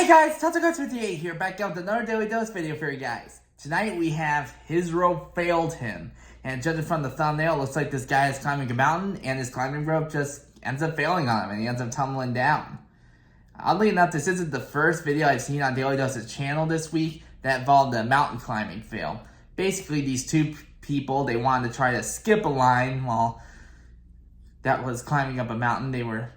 Hey guys, Tatsugatsu58 here, back out with another Daily Dose video for you guys. Tonight we have his rope failed him, and judging from the thumbnail, it looks like this guy is climbing a mountain, and his climbing rope just ends up failing on him, and he ends up tumbling down. Oddly enough, this isn't the first video I've seen on Daily Dose's channel this week that involved a mountain climbing fail. Basically, these two people, they wanted to try to skip a line while that was climbing up a mountain. They were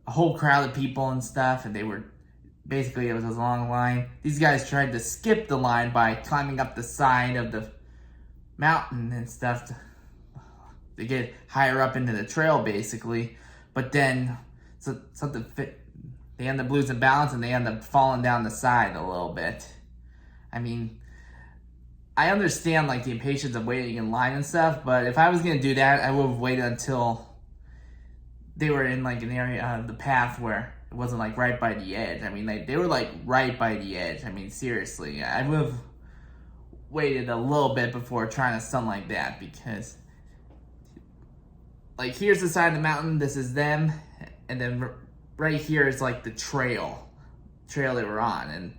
a whole crowd of people and stuff, and they were basically, it was a long line. These guys tried to skip the line by climbing up the side of the mountain and stuff to get higher up into the trail, basically. But then, they end up losing balance and they end up falling down the side a little bit. I mean, I understand like the impatience of waiting in line and stuff, but if I was going to do that, I would have waited until they were in like an area of the path where it wasn't like right by the edge. I mean, they were like right by the edge. I mean, seriously, I would have waited a little bit before trying to stunt like that, because like here's the side of the mountain, this is them, and then right here is like the trail they were on, and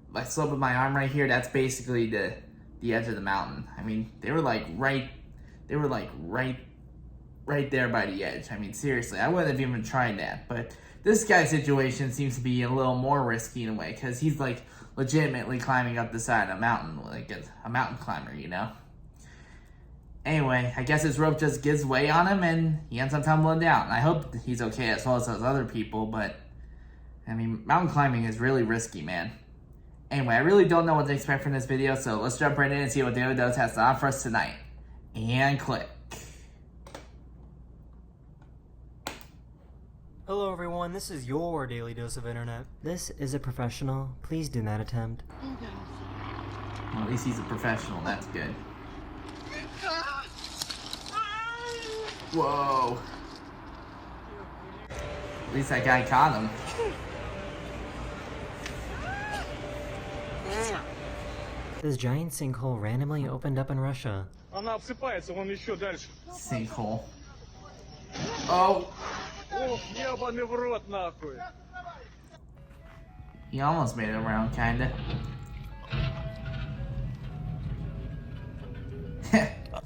my slope of my arm right here, that's basically the edge of the mountain. I mean, they were like right there by the edge. I mean, seriously, I wouldn't have even tried that. But this guy's situation seems to be a little more risky in a way, because he's like legitimately climbing up the side of a mountain, like a mountain climber, you know? Anyway, I guess his rope just gives way on him and he ends up tumbling down. I hope he's okay as well as those other people, but I mean, mountain climbing is really risky, man. Anyway, I really don't know what to expect from this video, so let's jump right in and see what Daily Dose has to offer us tonight. And click. Hello everyone, this is your Daily Dose of Internet. This is a professional. Please do not attempt. Well, at least he's a professional, that's good. Whoa. At least that guy caught him. This giant sinkhole randomly opened up in Russia. Sinkhole. Oh! He almost made it around, kinda.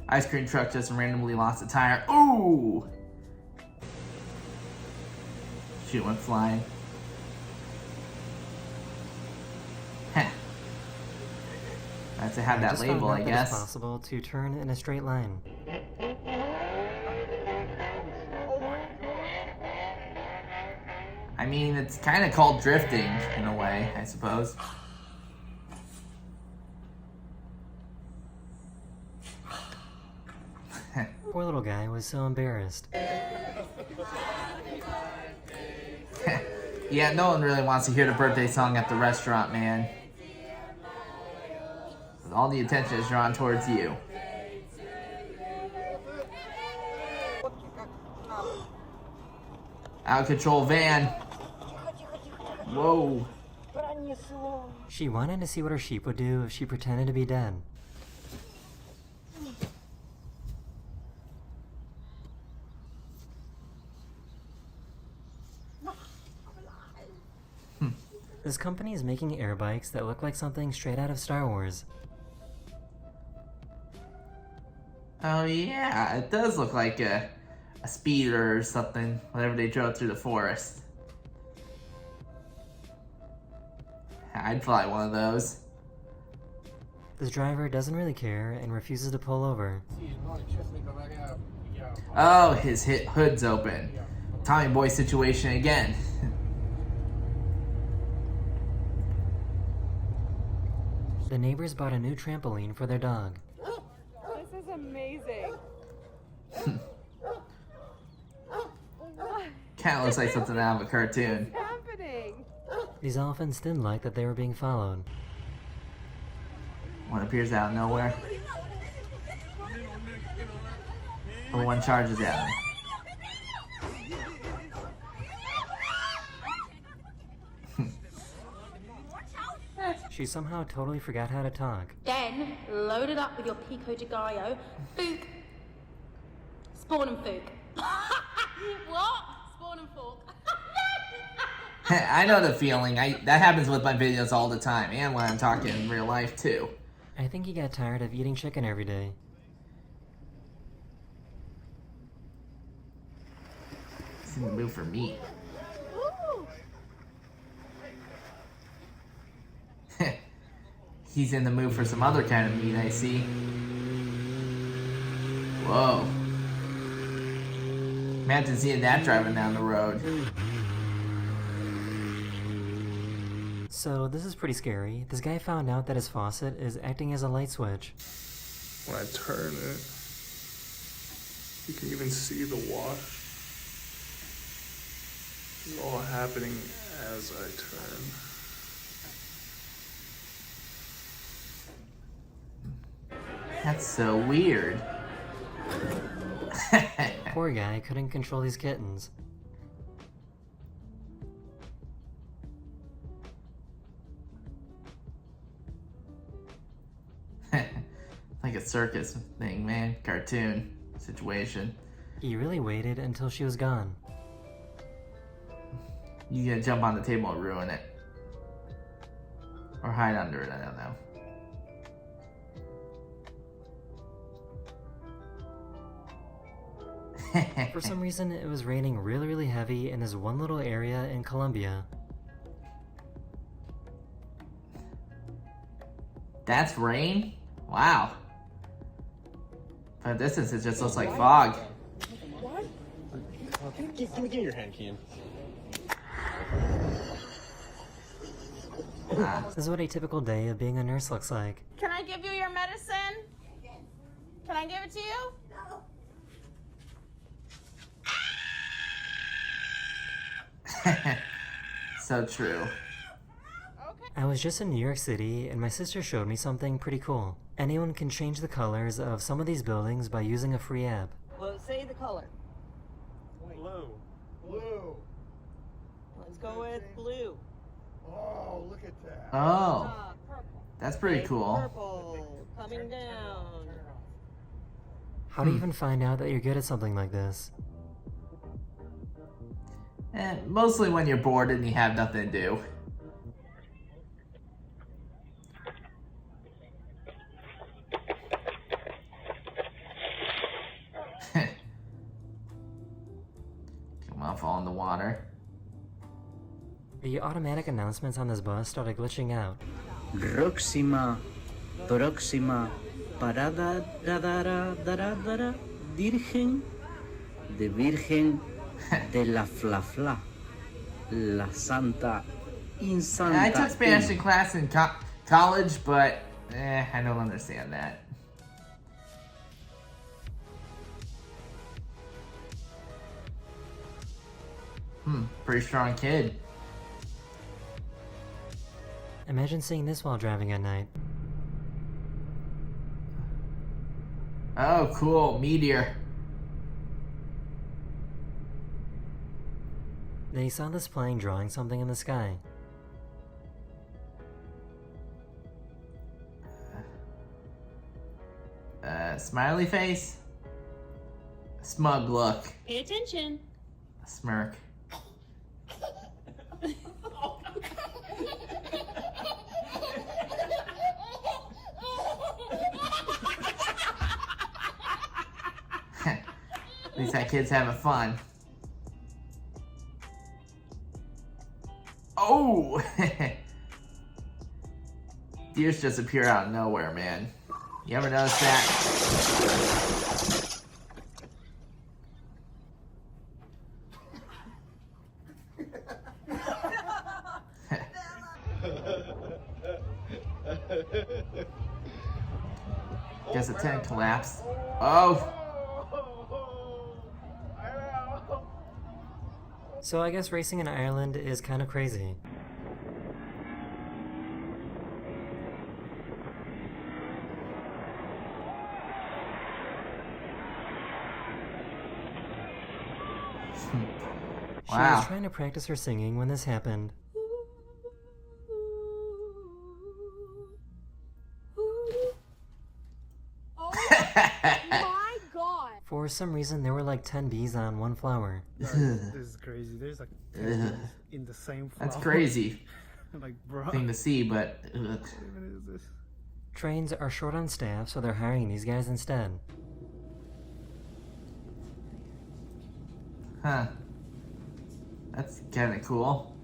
Ice cream truck just randomly lost a tire. Ooh! Shit went flying. I have to have that label, I guess. It's possible to turn in a straight line. I mean, it's kind of called drifting, in a way, I suppose. Poor little guy was so embarrassed. Yeah, no one really wants to hear the birthday song at the restaurant, man. All the attention is drawn towards you. Out of control van. Whoa. She wanted to see what her sheep would do if she pretended to be dead. This company is making air bikes that look like something straight out of Star Wars. Oh yeah, it does look like a speeder or something, whenever they drove through the forest. I'd fly one of those. This driver doesn't really care and refuses to pull over. Oh, his hood's open. Tommy Boy situation again. The neighbors bought a new trampoline for their dog. This is amazing. Kinda looks like something out of a cartoon. What's happening? These elephants didn't like that they were being followed. One appears out of nowhere. Or one charges at him. She somehow totally forgot how to talk. Then load it up with your pico de gallo, fook, spawn and fook. What? Spawn and fork. I know the feeling. That happens with my videos all the time, and when I'm talking in real life too. I think he got tired of eating chicken every day. He's in the mood for meat. He's in the mood for some other kind of meat, I see. Whoa. Imagine seeing that driving down the road. So this is pretty scary. This guy found out that his faucet is acting as a light switch. When I turn it, you can even see the wash. It's all happening as I turn. That's so weird. Poor guy couldn't control these kittens. Like a circus thing, man. Cartoon situation. He really waited until she was gone. You gonna jump on the table and ruin it. Or hide under it, I don't know. For some reason, it was raining really heavy in this one little area in Colombia. That's rain? Wow. From a distance, it just looks like fog. Give me your hand, Kian. This is what a typical day of being a nurse looks like. Can I give you your medicine? Can I give it to you? So true. I was just in New York City and my sister showed me something pretty cool. Anyone can change the colors of some of these buildings by using a free app. Well, say the color. Blue. Blue. Let's go with blue. Oh, look at that. Oh, Purple. that's pretty cool. Purple. Coming down. How do you even find out that you're good at something like this? Mostly when you're bored and you have nothing to do. Come on, fall in the water. The automatic announcements on this bus started glitching out. Próxima parada Virgen de la Fla, la Santa Insanta. I took Spanish in class in college, but I don't understand that. Pretty strong kid. Imagine seeing this while driving at night. Oh, cool. Meteor. They saw this plane drawing something in the sky. Smiley face? Smug look. Pay attention. Smirk. At least that kid's having fun. Oh! Deers just appear out of nowhere, man. You ever notice that? Guess the tent collapsed. Oh! So I guess racing in Ireland is kind of crazy. She Wow. was trying to practice her singing when this happened. Oh my god. For for some reason there were like 10 bees on one flower. Guys, this is crazy. There's like 10 bees in the same flower. That's crazy Like, bro. thing to see, but What even is this? Trains are short on staff, so they're hiring these guys instead. huh. That's kind of cool.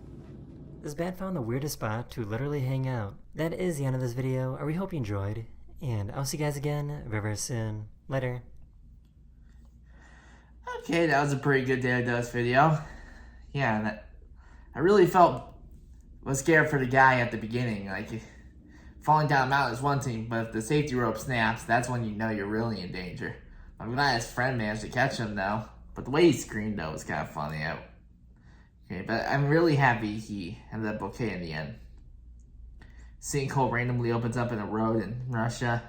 This band found the weirdest spot to literally hang out. That is the end of this video. I really hope you enjoyed, and I'll see you guys again very, very soon. Later. Okay, that was a pretty good Daily Dose video. Yeah, I really was scared for the guy at the beginning. Like, falling down a mountain is one thing, but if the safety rope snaps, that's when you know you're really in danger. I'm glad his friend managed to catch him, though. But the way he screamed, though, was kind of funny. Okay, but I'm really happy he ended up okay in the end. Sinkhole randomly opens up in a road in Russia.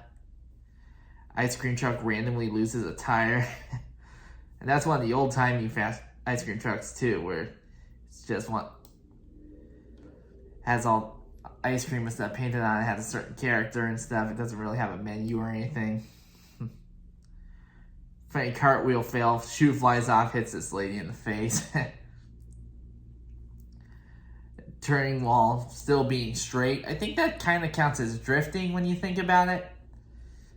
Ice cream truck randomly loses a tire. And that's one of the old-timey fast ice cream trucks, too, where it's just one... has all ice cream and stuff painted on it, has a certain character and stuff. It doesn't really have a menu or anything. Funny cartwheel fail, shoe flies off, hits this lady in the face. Turning while still being straight. I think that kind of counts as drifting when you think about it.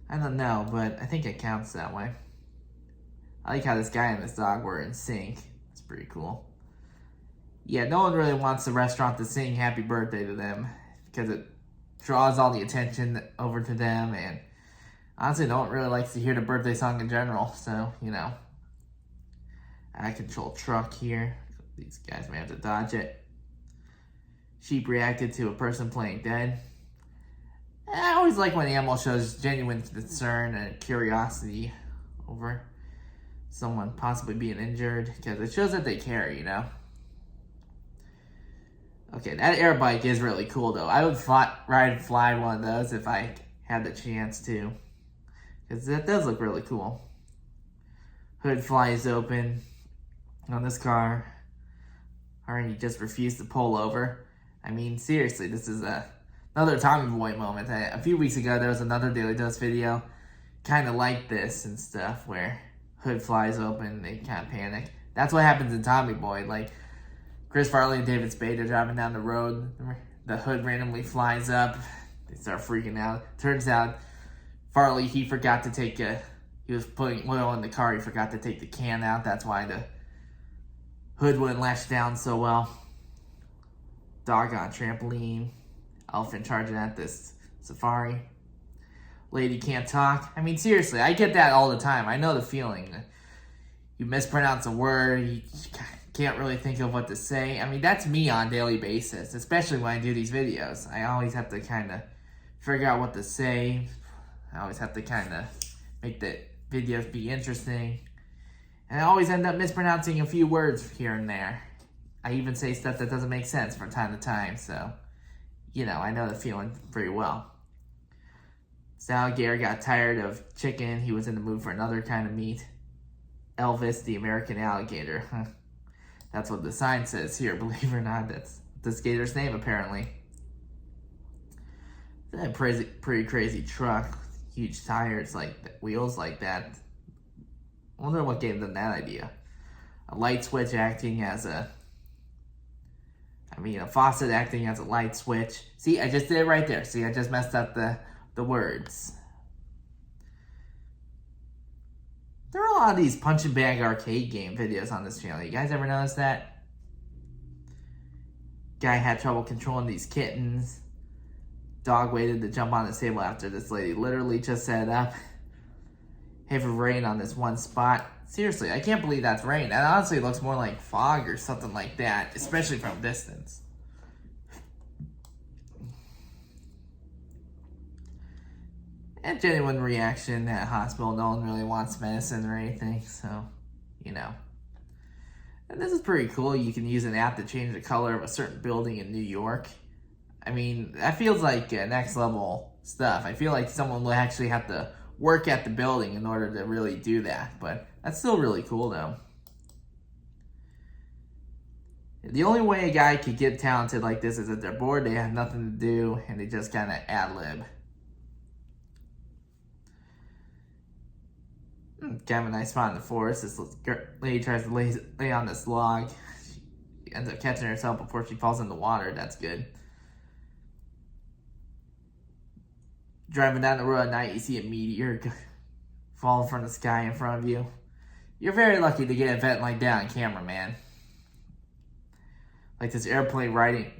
I don't know, but I think it counts that way. I like how this guy and this dog were in sync. It's pretty cool. Yeah, no one really wants the restaurant to sing happy birthday to them because it draws all the attention over to them, and honestly, no one really likes to hear the birthday song in general, so, you know. I control truck here. These guys may have to dodge it. Sheep reacted to a person playing dead. I always like when the animal shows genuine concern and curiosity over someone possibly being injured, because it shows that they care, you know. Okay, that air bike is really cool, though. I would fly one of those if I had the chance to, because that does look really cool. Hood flies open on this car. Arnie just refused to pull over. I mean, seriously, this is another Tommy Boy moment. A few weeks ago, there was another Daily Dose video kind of like this and stuff, where hood flies open, they kind of panic. That's what happens in Tommy Boy. Like, Chris Farley and David Spade are driving down the road. The hood randomly flies up. They start freaking out. Turns out, Farley, he forgot to take he was putting oil in the car. He forgot to take the can out. That's why the hood wouldn't latch down so well. Dog on trampoline. Elephant charging at this safari. Lady can't talk. I mean, seriously, I get that all the time. I know the feeling. You mispronounce a word, you can't really think of what to say. I mean, that's me on a daily basis, especially when I do these videos. I always have to kind of figure out what to say. I always have to kind of make the videos be interesting. And I always end up mispronouncing a few words here and there. I even say stuff that doesn't make sense from time to time, so, you know, I know the feeling pretty well. Sal Gare got tired of chicken. He was in the mood for another kind of meat. Elvis, the American alligator. That's what the sign says here, believe it or not. That's the skater's name, apparently. It's a pretty crazy truck. Huge tires, like wheels like that. I wonder what gave them that idea. A light switch acting as a faucet acting as a light switch. See, I just did it right there. See, I just messed up the words. There are a lot of these punch and bag arcade game videos on this channel. You guys ever notice that? Guy had trouble controlling these kittens. Dog waited to jump on the table after this lady literally just set it up. Heavy rain on this one spot. Seriously, I can't believe that's rain. That honestly looks more like fog or something like that, especially from distance. And genuine reaction at hospital. No one really wants medicine or anything, so, you know. And this is pretty cool. You can use an app to change the color of a certain building in New York. I mean, that feels like next level stuff. I feel like someone will actually have to work at the building in order to really do that, but that's still really cool though. The only way a guy could get talented like this is if they're bored, they have nothing to do, and they just kind of ad-lib. Kind of a nice spot in the forest. This lady tries to lay on this log. She ends up catching herself before she falls in the water. That's good. Driving down the road at night, you see a meteor fall from the sky in front of you. You're very lucky to get an event like that on camera, man. Like this airplane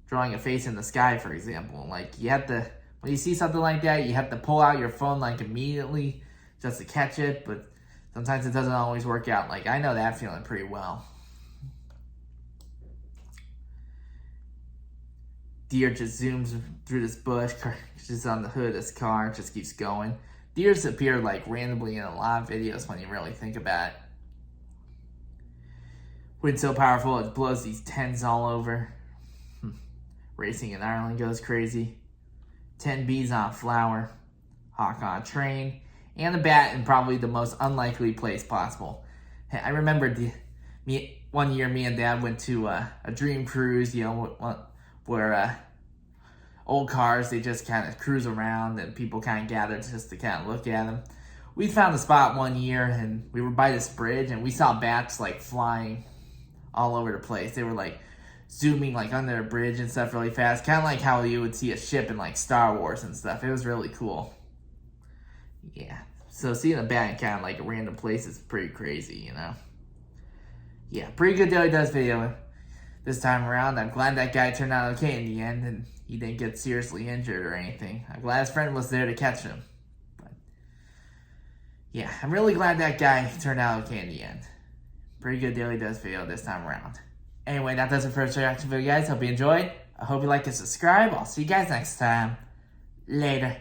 drawing a face in the sky, for example. Like, you have to, when you see something like that, you have to pull out your phone, like, immediately just to catch it, but sometimes it doesn't always work out. Like, I know that feeling pretty well. Deer just zooms through this bush, just on the hood of this car, just keeps going. Deers appear, like, randomly in a lot of videos when you really think about it. Wind so powerful, it blows these tents all over. Racing in Ireland goes crazy. 10 bees on a flower. Hawk on a train. And a bat in probably the most unlikely place possible. I remember one year me and Dad went to a dream cruise, you know, where old cars, they just kind of cruise around and people kind of gather just to kind of look at them. We found a spot one year and we were by this bridge and we saw bats like flying all over the place. They were like zooming like under a bridge and stuff really fast. Kind of like how you would see a ship in like Star Wars and stuff. It was really cool. Yeah. So seeing a bat in kind of like a random place is pretty crazy, you know? Yeah, pretty good Daily Does video this time around. I'm glad that guy turned out okay in the end and he didn't get seriously injured or anything. I'm glad his friend was there to catch him. But yeah, I'm really glad that guy turned out okay in the end. Pretty good Daily Does video this time around. Anyway, that does it for this reaction video, guys. Hope you enjoyed. I hope you like and subscribe. I'll see you guys next time. Later.